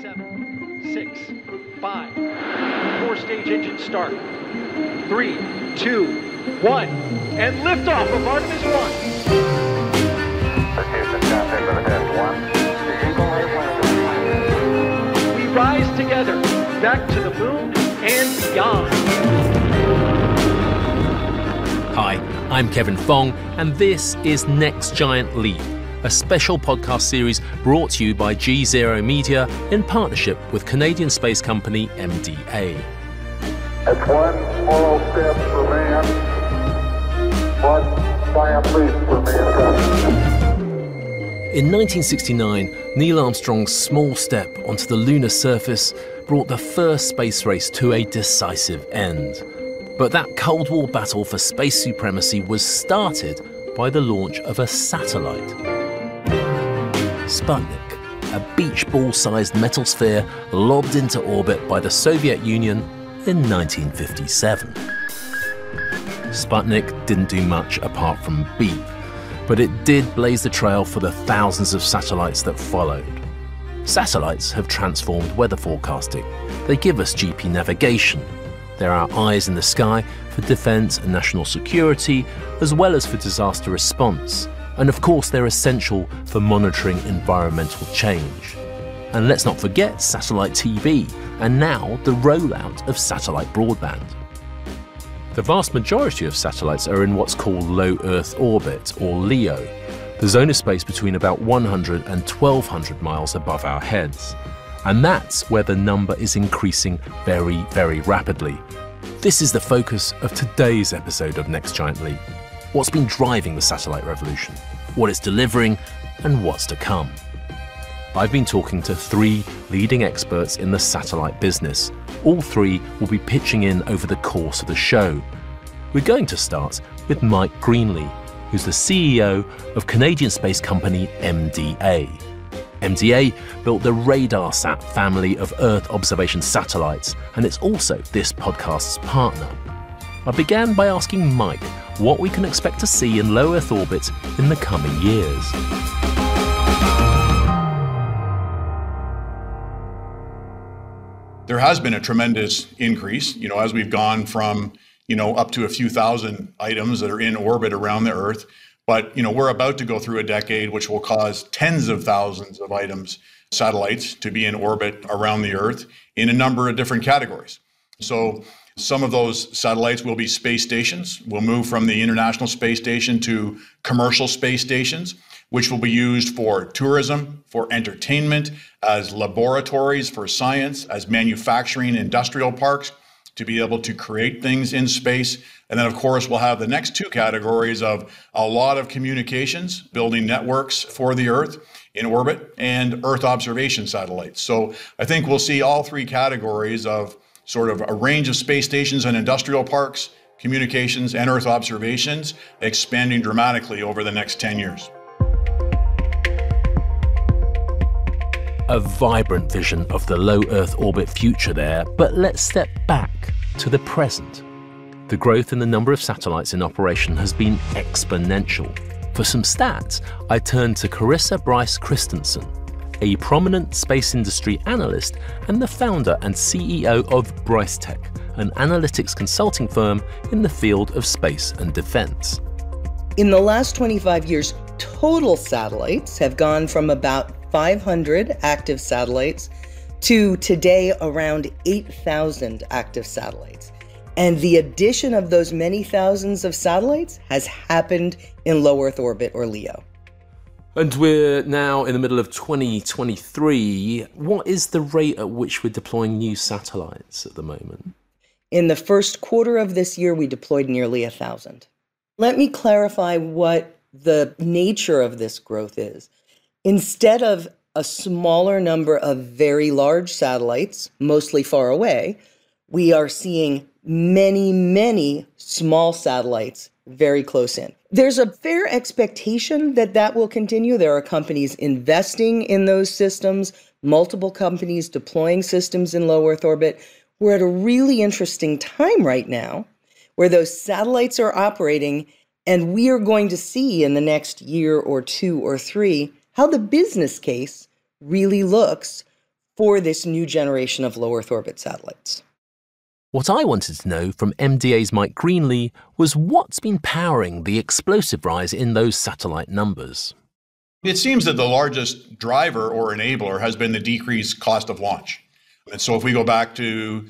7, 6, 5. 4-stage engine start. 3, 2, 1. And liftoff of Artemis 1. We rise together, back to the moon and beyond. Hi, I'm Kevin Fong, and this is Next Giant Leap, a special podcast series brought to you by GZERO Media in partnership with Canadian space company MDA. It's one small step for man, one giant leap for mankind. In 1969, Neil Armstrong's small step onto the lunar surface brought the first space race to a decisive end. But that Cold War battle for space supremacy was started by the launch of a satellite. Sputnik, a beach ball-sized metal sphere lobbed into orbit by the Soviet Union in 1957. Sputnik didn't do much apart from beep, but it did blaze the trail for the thousands of satellites that followed. Satellites have transformed weather forecasting. They give us GP navigation. They're our eyes in the sky for defense and national security, as well as for disaster response. And of course, they're essential for monitoring environmental change. And let's not forget satellite TV, and now the rollout of satellite broadband. The vast majority of satellites are in what's called low Earth orbit, or LEO, the zone of space between about 100 and 1,200 miles above our heads. And that's where the number is increasing very, very rapidly. This is the focus of today's episode of Next Giant Leap. What's been driving the satellite revolution, what it's delivering, and what's to come. I've been talking to 3 leading experts in the satellite business. All 3 will be pitching in over the course of the show. We're going to start with Mike Greenlee, who's the CEO of Canadian space company MDA. MDA built the RadarSat family of Earth observation satellites, and it's also this podcast's partner. I began by asking Mike what we can expect to see in low Earth orbit in the coming years. There has been a tremendous increase, as we've gone from, up to a few thousand items that are in orbit around the Earth. But, we're about to go through a decade which will cause tens of thousands of items, satellites, to be in orbit around the Earth in a number of different categories. So some of those satellites will be space stations. We'll move from the International Space Station to commercial space stations, which will be used for tourism, for entertainment, as laboratories for science, as manufacturing industrial parks, to be able to create things in space. And then, of course, we'll have the next 2 categories of a lot of communications, building networks for the Earth in orbit, and Earth observation satellites. So I think we'll see all 3 categories of sort of a range of space stations and industrial parks, communications, and Earth observations expanding dramatically over the next 10 years. A vibrant vision of the low Earth orbit future there, but let's step back to the present. The growth in the number of satellites in operation has been exponential. For some stats, I turned to Clarissa Bryce Christensen, a prominent space industry analyst and the founder and CEO of Bryce Tech, an analytics consulting firm in the field of space and defense. In the last 25 years, total satellites have gone from about 500 active satellites to today around 8,000 active satellites. And the addition of those many thousands of satellites has happened in low Earth orbit, or LEO. And we're now in the middle of 2023. What is the rate at which we're deploying new satellites at the moment? In the first quarter of this year, we deployed nearly 1,000. Let me clarify what the nature of this growth is. Instead of a smaller number of very large satellites, mostly far away, we are seeing many, many small satellites very close in. There's a fair expectation that that will continue. There are companies investing in those systems, multiple companies deploying systems in low Earth orbit. We're at a really interesting time right now where those satellites are operating, and we are going to see in the next year or 2 or 3 how the business case really looks for this new generation of low Earth orbit satellites. What I wanted to know from MDA's Mike Greenlee was what's been powering the explosive rise in those satellite numbers. It seems that the largest driver or enabler has been the decreased cost of launch. And so if we go back to,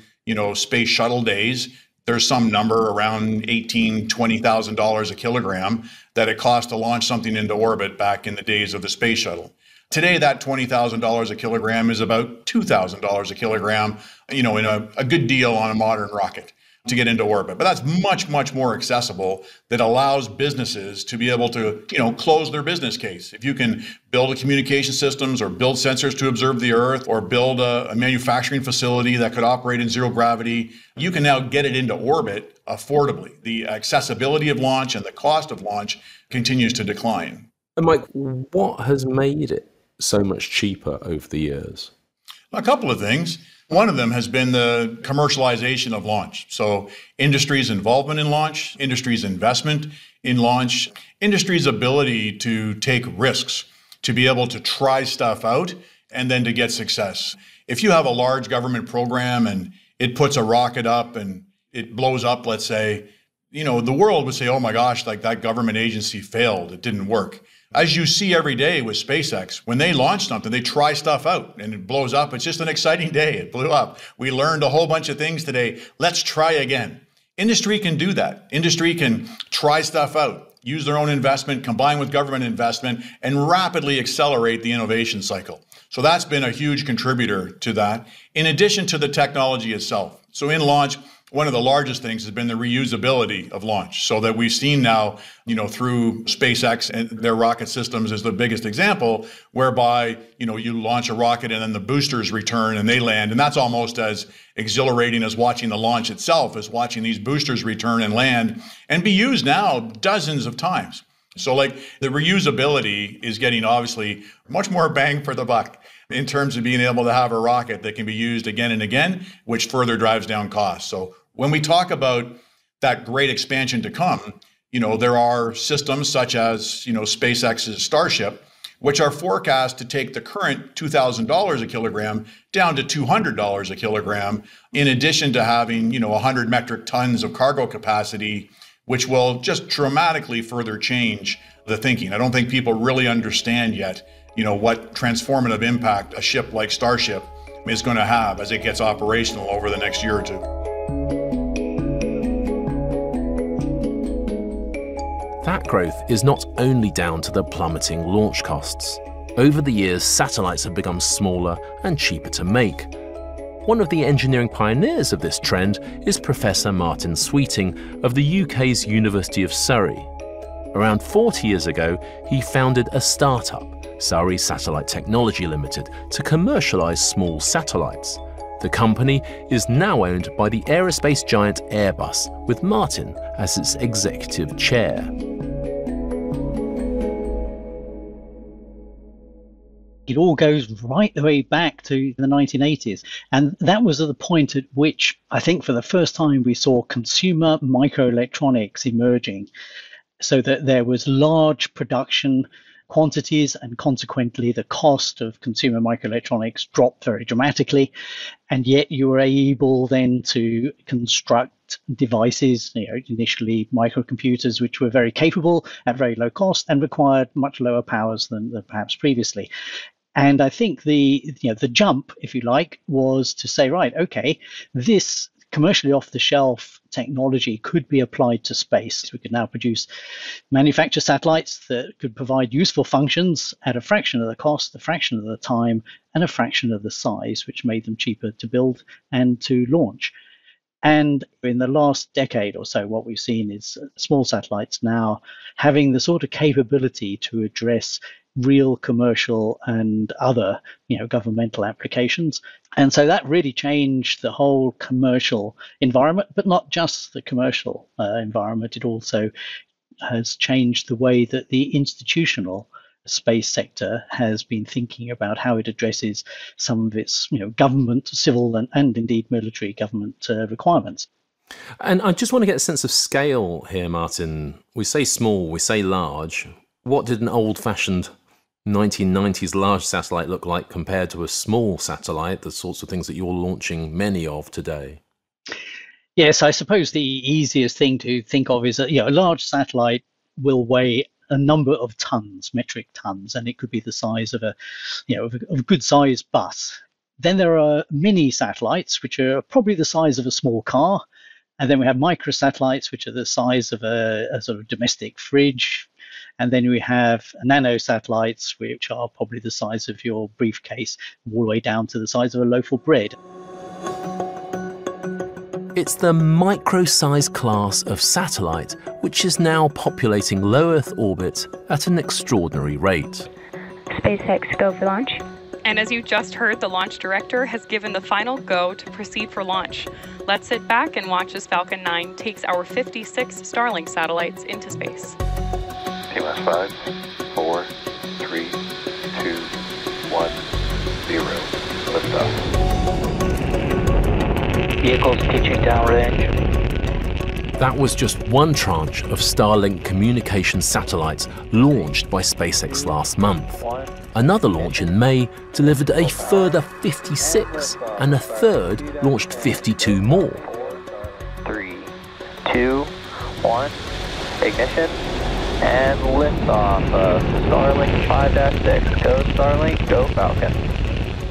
space shuttle days, there's some number around $18,000, $20,000 a kilogram that it cost to launch something into orbit back in the days of the space shuttle. Today, that $20,000 a kilogram is about $2,000 a kilogram, in a good deal on a modern rocket to get into orbit. But that's much, much more accessible, that allows businesses to be able to, close their business case. If you can build a communication systems or build sensors to observe the Earth or build a manufacturing facility that could operate in zero gravity, you can now get it into orbit affordably. The accessibility of launch and the cost of launch continues to decline. And Mike, what has made it so much cheaper over the years? A couple of things. One of them has been the commercialization of launch. So industry's involvement in launch, industry's investment in launch, industry's ability to take risks, to be able to try stuff out and then to get success. If you have a large government program and it puts a rocket up and it blows up, let's say, the world would say, oh my gosh, like that government agency failed, it didn't work. As you see every day with SpaceX, when they launch something, they try stuff out and it blows up. It's just an exciting day. It blew up. We learned a whole bunch of things today. Let's try again. Industry can do that. Industry can try stuff out, use their own investment, combine with government investment, and rapidly accelerate the innovation cycle. So that's been a huge contributor to that, in addition to the technology itself. So in launch, one of the largest things has been the reusability of launch, so that we've seen now, through SpaceX and their rocket systems is the biggest example, whereby, you launch a rocket and then the boosters return and they land. And that's almost as exhilarating as watching the launch itself, as watching these boosters return and land and be used now dozens of times. So the reusability is getting obviously much more bang for the buck in terms of being able to have a rocket that can be used again and again, which further drives down costs. So when we talk about that great expansion to come, there are systems such as, SpaceX's Starship, which are forecast to take the current $2,000 a kilogram down to $200 a kilogram, in addition to having, 100 metric tons of cargo capacity, which will just dramatically further change the thinking. I don't think people really understand yet, what transformative impact a ship like Starship is going to have as it gets operational over the next year or two. That growth is not only down to the plummeting launch costs. Over the years, satellites have become smaller and cheaper to make. One of the engineering pioneers of this trend is Professor Martin Sweeting of the UK's University of Surrey. Around 40 years ago, he founded a startup, Surrey Satellite Technology Limited, to commercialise small satellites. The company is now owned by the aerospace giant Airbus, with Martin as its executive chair. It all goes right the way back to the 1980s. And that was at the point at which I think for the first time we saw consumer microelectronics emerging, so that there was large production quantities and consequently the cost of consumer microelectronics dropped very dramatically. And yet you were able then to construct devices, initially microcomputers, which were very capable at very low cost and required much lower powers than perhaps previously. And I think the jump, if you like, was to say, right, okay, this commercially off-the-shelf technology could be applied to space. We could now manufacture satellites that could provide useful functions at a fraction of the cost, a fraction of the time, and a fraction of the size, which made them cheaper to build and to launch. And in the last decade or so, what we've seen is small satellites now having the sort of capability to address real commercial and other, governmental applications. And so that really changed the whole commercial environment, but not just the commercial environment. It also has changed the way that the institutional space sector has been thinking about how it addresses some of its, government, civil, and indeed military government requirements. And I just want to get a sense of scale here, Martin. We say small, we say large. What did an old-fashioned 1990s large satellite look like compared to a small satellite, the sorts of things that you're launching many of today? Yes, I suppose the easiest thing to think of is that a large satellite will weigh a number of tons, metric tons, and it could be the size of of a good sized bus. Then there are mini satellites, which are probably the size of a small car. And then we have microsatellites, which are the size of a sort of domestic fridge. And then we have nanosatellites, which are probably the size of your briefcase, all the way down to the size of a loaf of bread. It's the micro-sized class of satellite which is now populating low Earth orbit at an extraordinary rate. SpaceX, go for launch. And as you just heard, the launch director has given the final go to proceed for launch. Let's sit back and watch as Falcon 9 takes our 56 Starlink satellites into space. T-minus 5, 4, 3, 2, 1, 0. Liftoff. Vehicles pitching downrange. That was just one tranche of Starlink communication satellites launched by SpaceX last month. Another launch in May delivered a further 56, and a third launched 52 more. 3, 2, 1, ignition, and liftoff of Starlink 5-6. Go Starlink, go Falcon.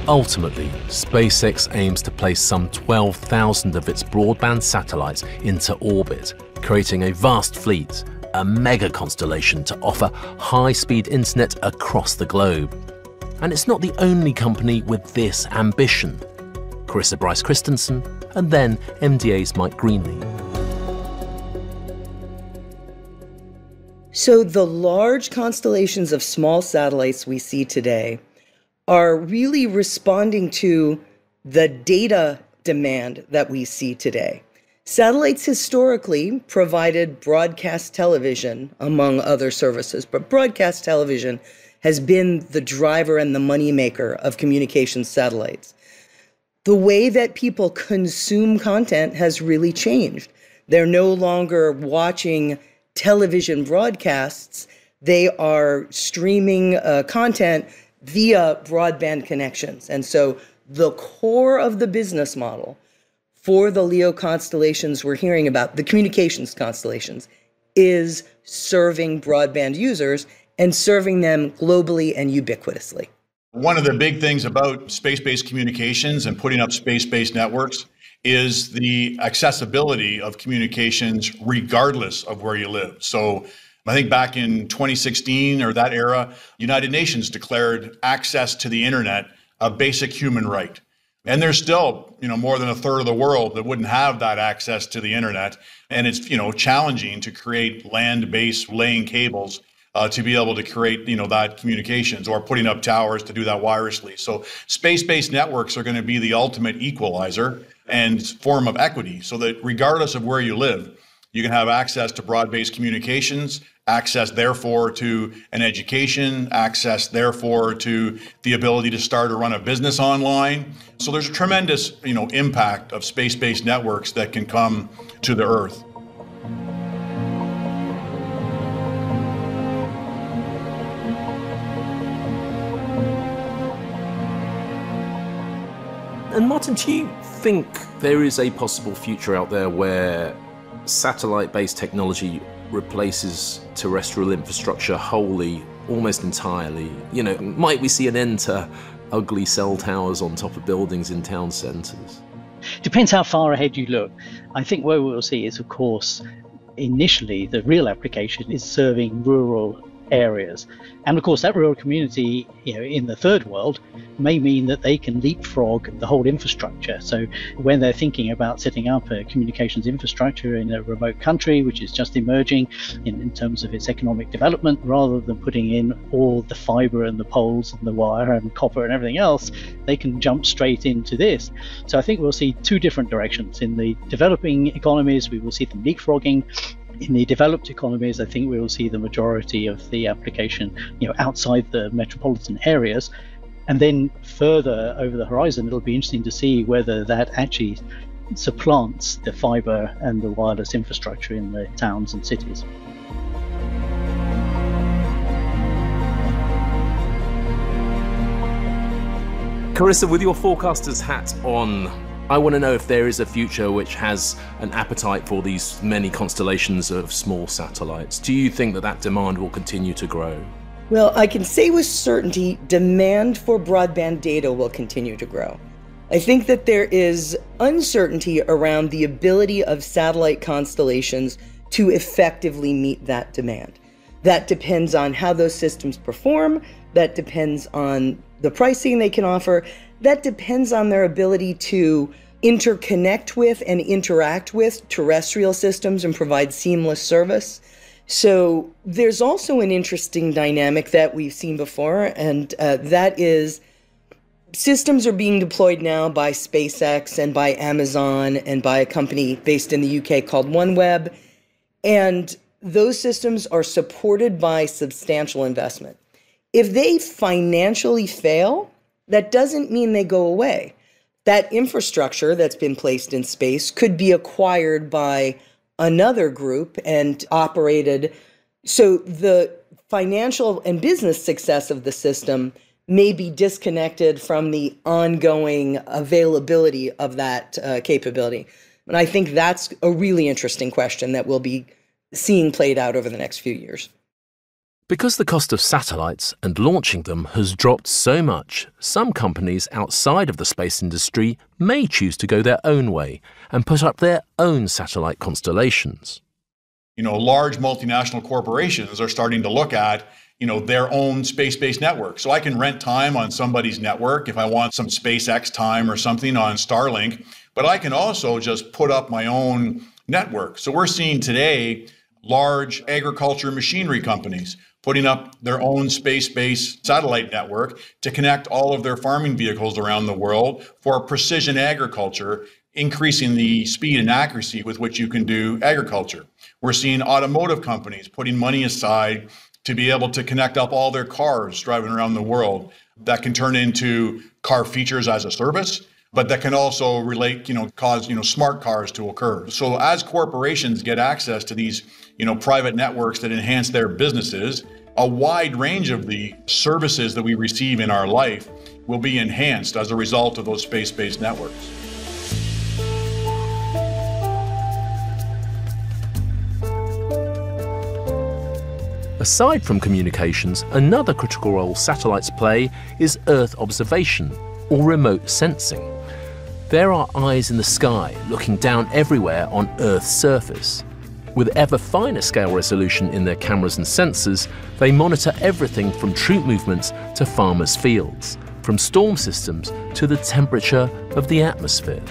Ultimately, SpaceX aims to place some 12,000 of its broadband satellites into orbit, creating a vast fleet, a mega constellation to offer high-speed internet across the globe. And it's not the only company with this ambition. Clarissa Bryce Christensen, and then MDA's Mike Greenlee. So the large constellations of small satellites we see today are really responding to the data demand that we see today. Satellites historically provided broadcast television, among other services, but broadcast television has been the driver and the moneymaker of communications satellites. The way that people consume content has really changed. They're no longer watching television broadcasts. They are streaming content via broadband connections. And so the core of the business model for the LEO constellations we're hearing about, the communications constellations, is serving broadband users and serving them globally and ubiquitously. One of the big things about space-based communications and putting up space-based networks is the accessibility of communications regardless of where you live. So I think back in 2016 or that era, United Nations declared access to the internet a basic human right. And there's still, more than a third of the world that wouldn't have that access to the internet. And it's, challenging to create land-based laying cables to be able to create, that communications, or putting up towers to do that wirelessly. So space-based networks are going to be the ultimate equalizer and form of equity, so that regardless of where you live, you can have access to broad-based communications, access, therefore, to an education, access, therefore, to the ability to start or run a business online. So there's a tremendous, impact of space-based networks that can come to the Earth. And Martin, do you think there is a possible future out there where satellite-based technology replaces terrestrial infrastructure wholly, almost entirely? Might we see an end to ugly cell towers on top of buildings in town centres? Depends how far ahead you look. I think what we'll see is, of course, initially the real application is serving rural areas. And of course, that rural community, in the third world may mean that they can leapfrog the whole infrastructure. So when they're thinking about setting up a communications infrastructure in a remote country, which is just emerging in terms of its economic development, rather than putting in all the fiber and the poles and the wire and copper and everything else, they can jump straight into this. So I think we'll see two different directions. In the developing economies, we will see them leapfrogging. In the developed economies, I think we will see the majority of the application, outside the metropolitan areas. And then further over the horizon, it'll be interesting to see whether that actually supplants the fiber and the wireless infrastructure in the towns and cities. Clarissa, with your forecaster's hat on, I want to know if there is a future which has an appetite for these many constellations of small satellites. Do you think that that demand will continue to grow? Well, I can say with certainty, demand for broadband data will continue to grow. I think that there is uncertainty around the ability of satellite constellations to effectively meet that demand. That depends on how those systems perform. That depends on the pricing they can offer. That depends on their ability to interconnect with and interact with terrestrial systems and provide seamless service. So there's also an interesting dynamic that we've seen before, and that is systems are being deployed now by SpaceX and by Amazon and by a company based in the UK called OneWeb. And those systems are supported by substantial investment. If they financially fail, that doesn't mean they go away. That infrastructure that's been placed in space could be acquired by another group and operated. So the financial and business success of the system may be disconnected from the ongoing availability of that capability. And I think that's a really interesting question that we'll be seeing played out over the next few years. Because the cost of satellites and launching them has dropped so much, some companies outside of the space industry may choose to go their own way and put up their own satellite constellations. Large multinational corporations are starting to look at, their own space-based network. So I can rent time on somebody's network if I want some SpaceX time or something on Starlink, but I can also just put up my own network. So we're seeing today large agriculture machinery companies putting up their own space-based satellite network to connect all of their farming vehicles around the world for precision agriculture, increasing the speed and accuracy with which you can do agriculture. We're seeing automotive companies putting money aside to be able to connect up all their cars driving around the world. That can turn into car features as a service, but that can also cause smart cars to occur. So as corporations get access to these private networks that enhance their businesses, a wide range of the services that we receive in our life will be enhanced as a result of those space-based networks. Aside from communications, another critical role satellites play is Earth observation, or remote sensing. There are eyes in the sky looking down everywhere on Earth's surface. With ever finer scale resolution in their cameras and sensors, they monitor everything from troop movements to farmers' fields, from storm systems to the temperature of the atmosphere.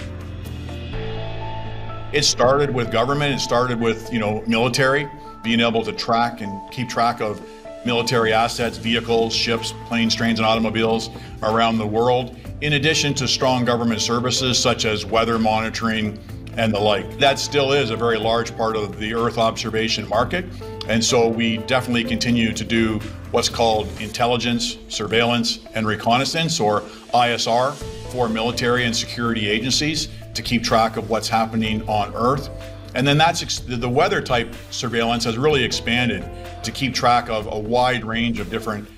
It started with government, it started with, military, being able to track and keep track of military assets, vehicles, ships, planes, trains, and automobiles around the world, in addition to strong government services such as weather monitoring and the like. That still is a very large part of the Earth observation market. And so we definitely continue to do what's called intelligence, surveillance, and reconnaissance, or ISR, for military and security agencies to keep track of what's happening on Earth. And then the weather type surveillance has really expanded to keep track of a wide range of different,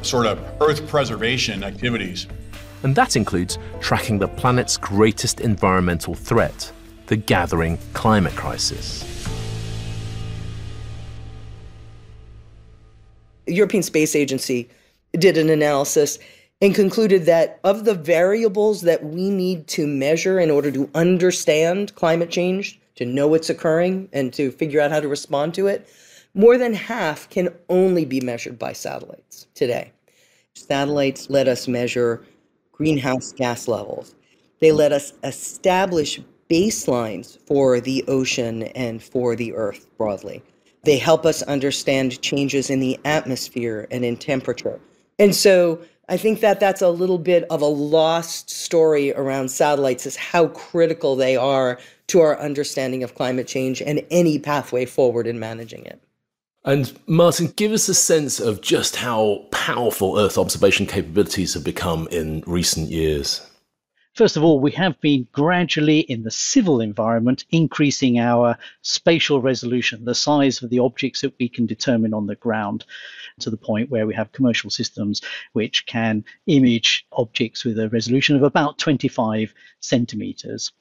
sort of Earth preservation activities. And that includes tracking the planet's greatest environmental threat, the gathering climate crisis. The European Space Agency did an analysis and concluded that of the variables that we need to measure in order to understand climate change, to know it's occurring and to figure out how to respond to it, more than half can only be measured by satellites today. Satellites let us measure greenhouse gas levels. They let us establish baselines for the ocean and for the Earth broadly. They help us understand changes in the atmosphere and in temperature. And so I think that that's a little bit of a lost story around satellites, is how critical they are to our understanding of climate change and any pathway forward in managing it. And Martin, give us a sense of just how powerful Earth observation capabilities have become in recent years. First of all, we have been gradually in the civil environment increasing our spatial resolution, the size of the objects that we can determine on the ground, to the point where we have commercial systems which can image objects with a resolution of about 25 centimeters.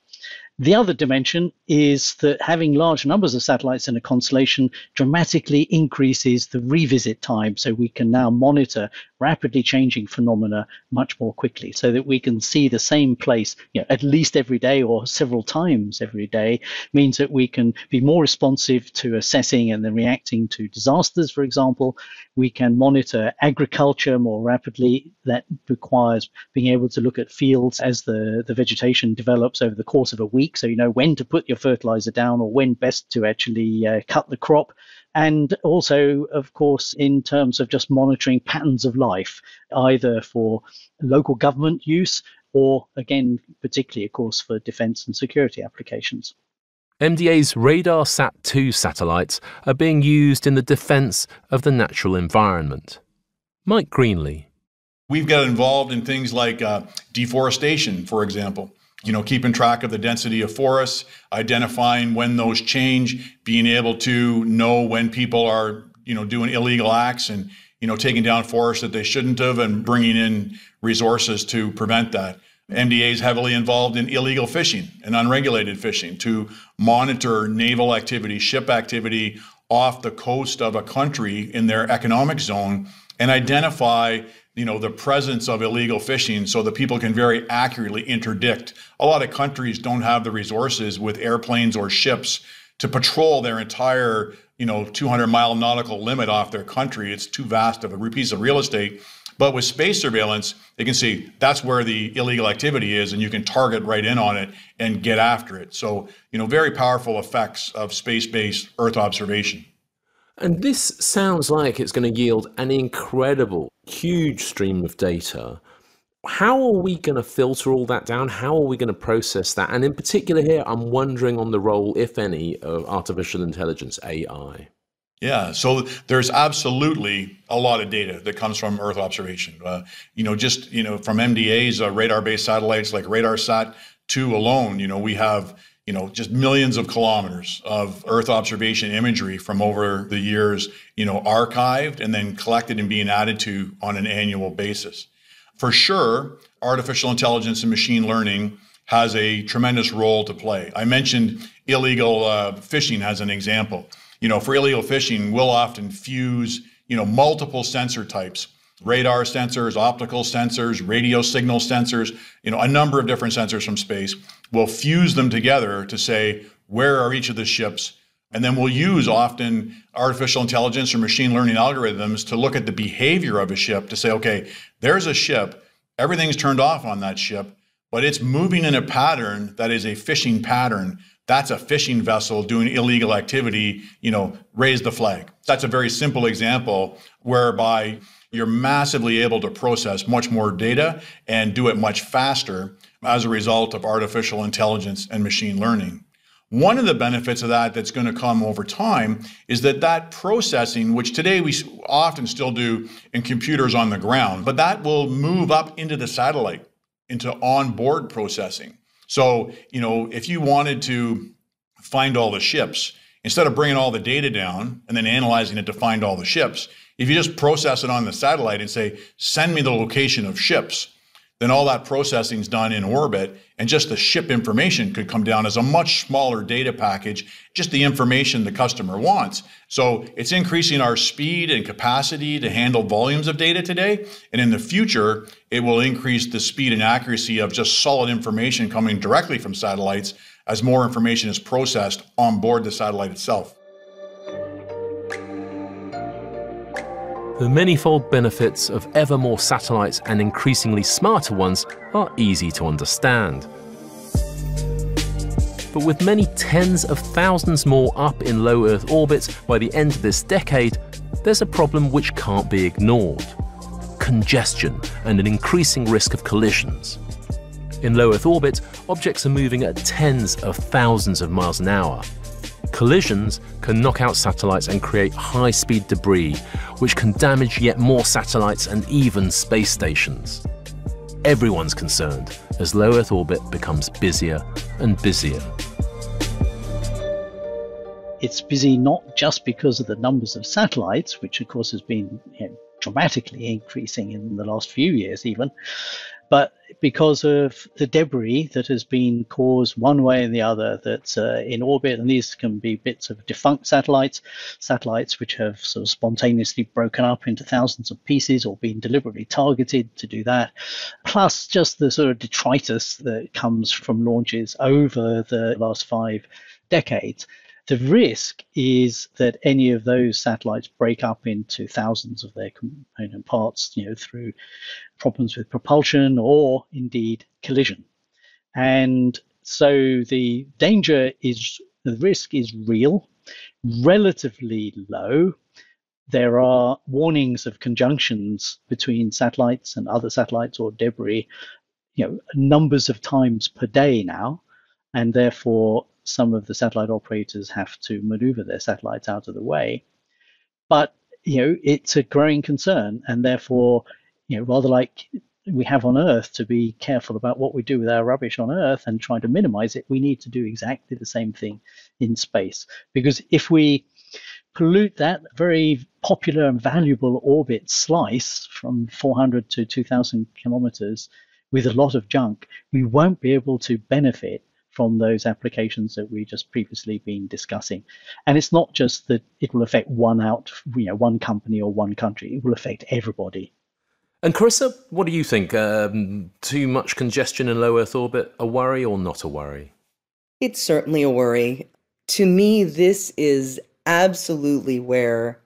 The other dimension is that having large numbers of satellites in a constellation dramatically increases the revisit time, so we can now monitor rapidly changing phenomena much more quickly, so that we can see the same place, at least every day or several times every day. Means that we can be more responsive to assessing and then reacting to disasters, for example. We can monitor agriculture more rapidly. That requires being able to look at fields as the vegetation develops over the course of a week, so you know when to put your fertilizer down or when best to actually cut the crop. And also, of course, in terms of just monitoring patterns of life, either for local government use or, again, particularly, of course, for defense and security applications. MDA's RadarSat-2 satellites are being used in the defense of the natural environment. Mike Greenlee. We've got involved in things like deforestation, for example. Keeping track of the density of forests, identifying when those change, being able to know when people are, doing illegal acts and, taking down forests that they shouldn't have, and bringing in resources to prevent that. MDA is heavily involved in illegal fishing and unregulated fishing to monitor naval activity, ship activity off the coast of a country in their economic zone and identify the presence of illegal fishing so that people can very accurately interdict. A lot of countries don't have the resources with airplanes or ships to patrol their entire, 200-mile nautical limit off their country. It's too vast of a piece of real estate. But with space surveillance, they can see that's where the illegal activity is, and you can target right in on it and get after it. So, very powerful effects of space-based Earth observation. And this sounds like it's going to yield an incredible, huge stream of data. How are we going to filter all that down? How are we going to process that? And in particular here, I'm wondering on the role, if any, of artificial intelligence, AI. Yeah, so there's absolutely a lot of data that comes from Earth observation. From MDA's radar-based satellites like RadarSat-2 alone, we have just millions of kilometers of Earth observation imagery from over the years, archived and then collected and being added to on an annual basis. For sure, artificial intelligence and machine learning has a tremendous role to play. I mentioned illegal fishing as an example. For illegal fishing, we'll often fuse, multiple sensor types, radar sensors, optical sensors, radio signal sensors, a number of different sensors from space. We'll fuse them together to say, where are each of the ships? And then we'll use often artificial intelligence or machine learning algorithms to look at the behavior of a ship to say, okay, there's a ship, everything's turned off on that ship, but it's moving in a pattern that is a fishing pattern. That's a fishing vessel doing illegal activity, raise the flag. That's a very simple example whereby you're massively able to process much more data and do it much faster as a result of artificial intelligence and machine learning. One of the benefits of that that's going to come over time is that processing, which today we often still do in computers on the ground, but that will move up into the satellite, into onboard processing. So, if you wanted to find all the ships, instead of bringing all the data down and then analyzing it to find all the ships, if you just process it on the satellite and say, send me the location of ships, then all that processing is done in orbit, and just the ship information could come down as a much smaller data package, just the information the customer wants. So it's increasing our speed and capacity to handle volumes of data today. And in the future, it will increase the speed and accuracy of just solid information coming directly from satellites as more information is processed on board the satellite itself. The manifold benefits of ever more satellites and increasingly smarter ones are easy to understand. But with many tens of thousands more up in low Earth orbit by the end of this decade, there's a problem which can't be ignored: congestion and an increasing risk of collisions. In low Earth orbit, objects are moving at tens of thousands of miles an hour. Collisions can knock out satellites and create high-speed debris, which can damage yet more satellites and even space stations. everyone's concerned as low Earth orbit becomes busier and busier. It's busy not just because of the numbers of satellites, which of course has been dramatically increasing in the last few years even, but because of the debris that has been caused one way or the other that's in orbit. And these can be bits of defunct satellites which have sort of spontaneously broken up into thousands of pieces or been deliberately targeted to do that, plus just the sort of detritus that comes from launches over the last 5 decades. The risk is that any of those satellites break up into thousands of their component parts, through problems with propulsion or indeed collision. And so the risk is real, relatively low. There are warnings of conjunctions between satellites and other satellites or debris, numbers of times per day now, and therefore some of the satellite operators have to maneuver their satellites out of the way. But, it's a growing concern, and therefore, rather like we have on Earth to be careful about what we do with our rubbish on Earth and try to minimize it, we need to do exactly the same thing in space. Because if we pollute that very popular and valuable orbit slice from 400 to 2,000 kilometers with a lot of junk, we won't be able to benefit from those applications that we just previously been discussing. And it's not just that it will affect one company or one country, it will affect everybody. And Clarissa, what do you think? Too much congestion in low Earth orbit, a worry or not a worry? It's certainly a worry. To me, this is absolutely where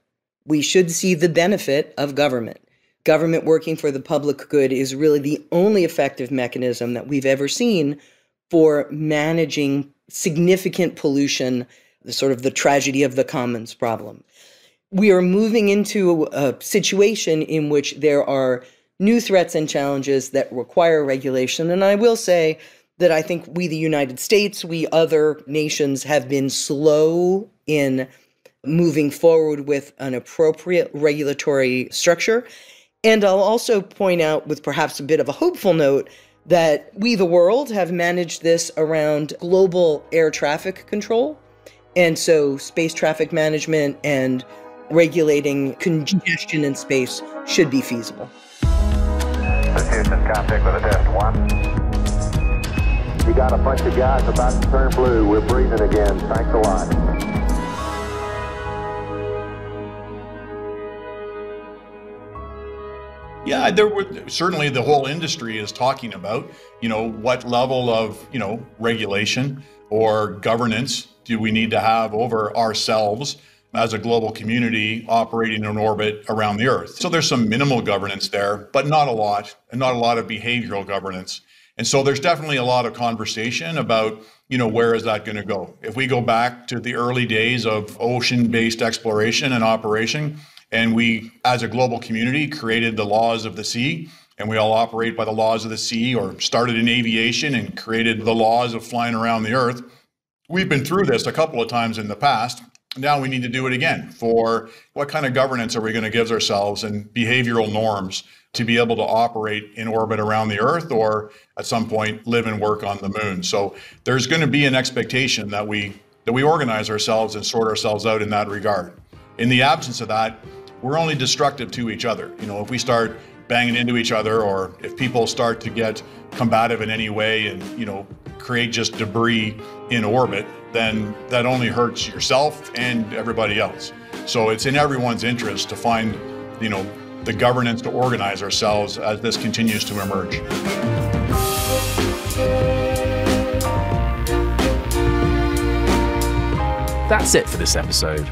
we should see the benefit of government. Government working for the public good is really the only effective mechanism that we've ever seen for managing significant pollution, the tragedy of the commons problem. We are moving into a situation in which there are new threats and challenges that require regulation. And I will say that I think we, the United States, we other nations have been slow in moving forward with an appropriate regulatory structure. And I'll also point out, with perhaps a bit of a hopeful note, that we, the world, have managed this around global air traffic control. And so space traffic management and regulating congestion in space should be feasible. Houston, contact with a test 1. You got a bunch of guys about to turn blue. We're breathing again. Thanks a lot. Yeah, certainly the whole industry is talking about, what level of, regulation or governance do we need to have over ourselves as a global community operating in orbit around the Earth. So there's some minimal governance there, but not a lot, and not a lot of behavioral governance. And so there's definitely a lot of conversation about, where is that going to go? If we go back to the early days of ocean-based exploration and operation, and we, as a global community, created the laws of the sea, and we all operate by the laws of the sea, or started in aviation and created the laws of flying around the Earth. We've been through this a couple of times in the past. Now we need to do it again. For what kind of governance are we going to give ourselves and behavioral norms to be able to operate in orbit around the Earth, or at some point live and work on the moon? So there's going to be an expectation that we organize ourselves and sort ourselves out in that regard. In the absence of that, we're only destructive to each other. If we start banging into each other, or if people start to get combative in any way and, create just debris in orbit, then that only hurts yourself and everybody else. So it's in everyone's interest to find, the governance to organize ourselves as this continues to emerge. That's it for this episode.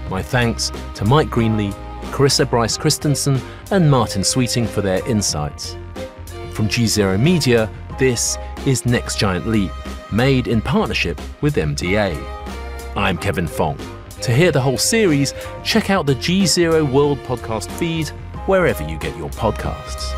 My thanks to Mike Greenlee, Clarissa Bryce Christensen, and Martin Sweeting for their insights. From GZERO Media, this is Next Giant Leap, made in partnership with MDA. I'm Kevin Fong. To hear the whole series, check out the GZERO World Podcast feed wherever you get your podcasts.